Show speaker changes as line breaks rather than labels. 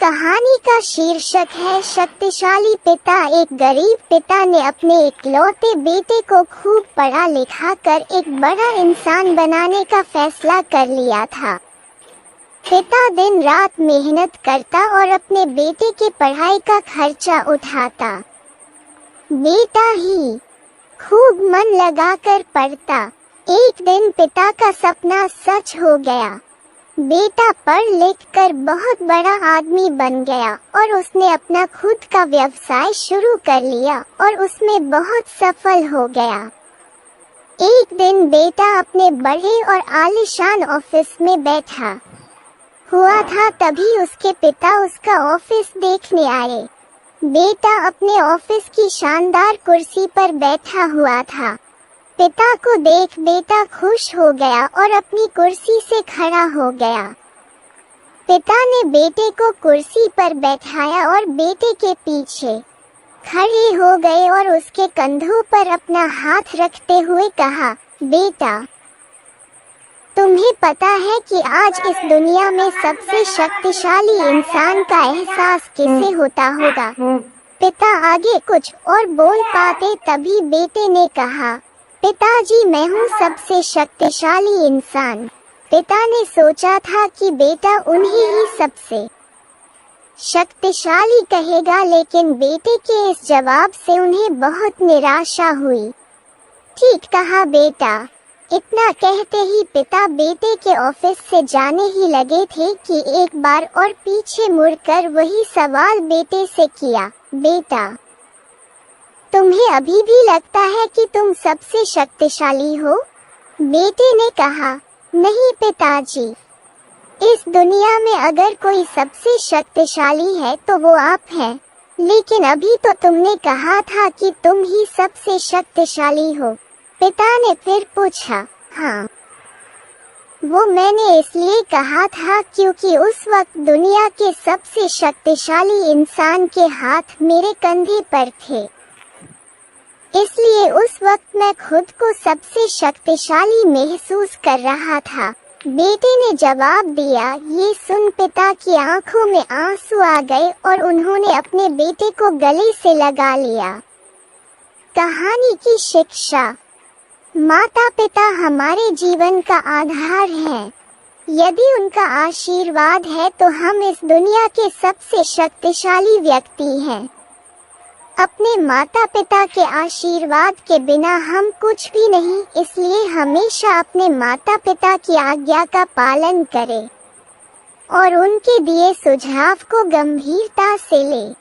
कहानी का शीर्षक है शक्तिशाली पिता। एक गरीब पिता ने अपने इकलौते बेटे को खूब पढ़ा लिखा कर एक बड़ा इंसान बनाने का फैसला कर लिया था। पिता दिन रात मेहनत करता और अपने बेटे की पढ़ाई का खर्चा उठाता। बेटा ही खूब मन लगाकर पढ़ता। एक दिन पिता का सपना सच हो गया। बेटा पढ़ लिख कर बहुत बड़ा आदमी बन गया और उसने अपना खुद का व्यवसाय शुरू कर लिया और उसमें बहुत सफल हो गया। एक दिन बेटा अपने बड़े और आलीशान ऑफिस में बैठा हुआ था, तभी उसके पिता उसका ऑफिस देखने आए। बेटा अपने ऑफिस की शानदार कुर्सी पर बैठा हुआ था। पिता को देख बेटा खुश हो गया और अपनी कुर्सी से खड़ा हो गया। पिता ने बेटे को कुर्सी पर बैठाया और बेटे के पीछे खड़े हो गए और उसके कंधों पर अपना हाथ रखते हुए कहा, बेटा, तुम्हें पता है कि आज इस दुनिया में सबसे शक्तिशाली इंसान का एहसास किसे होता होगा? पिता आगे कुछ और बोल पाते तभी बेटे ने कहा, पिताजी, मैं हूँ सबसे शक्तिशाली इंसान। पिता ने सोचा था कि बेटा उन्हें ही सबसे शक्तिशाली कहेगा, लेकिन बेटे के इस जवाब से उन्हें बहुत निराशा हुई। ठीक कहा बेटा। इतना कहते ही पिता बेटे के ऑफिस से जाने ही लगे थे कि एक बार और पीछे मुड़कर वही सवाल बेटे से किया, बेटा, तुम्हें अभी भी लगता है कि तुम सबसे शक्तिशाली हो? बेटे ने कहा, नहीं पिताजी, इस दुनिया में अगर कोई सबसे शक्तिशाली है तो वो आप हैं। लेकिन अभी तो तुमने कहा था कि तुम ही सबसे शक्तिशाली हो। पिता ने फिर पूछा, हाँ, वो मैंने इसलिए कहा था क्योंकि उस वक्त दुनिया के सबसे शक्तिशाली इंसान के हाथ मेरे कंधे पर थे, इसलिए उस वक्त मैं खुद को सबसे शक्तिशाली महसूस कर रहा था। बेटे ने जवाब दिया। ये सुन पिता की आंखों में आंसू आ गए और उन्होंने अपने बेटे को गले से लगा लिया। कहानी की शिक्षा। माता पिता हमारे जीवन का आधार है। यदि उनका आशीर्वाद है तो हम इस दुनिया के सबसे शक्तिशाली व्यक्ति हैं। अपने माता पिता के आशीर्वाद के बिना हम कुछ भी नहीं, इसलिए हमेशा अपने माता पिता की आज्ञा का पालन करें और उनके दिए सुझाव को गंभीरता से लें।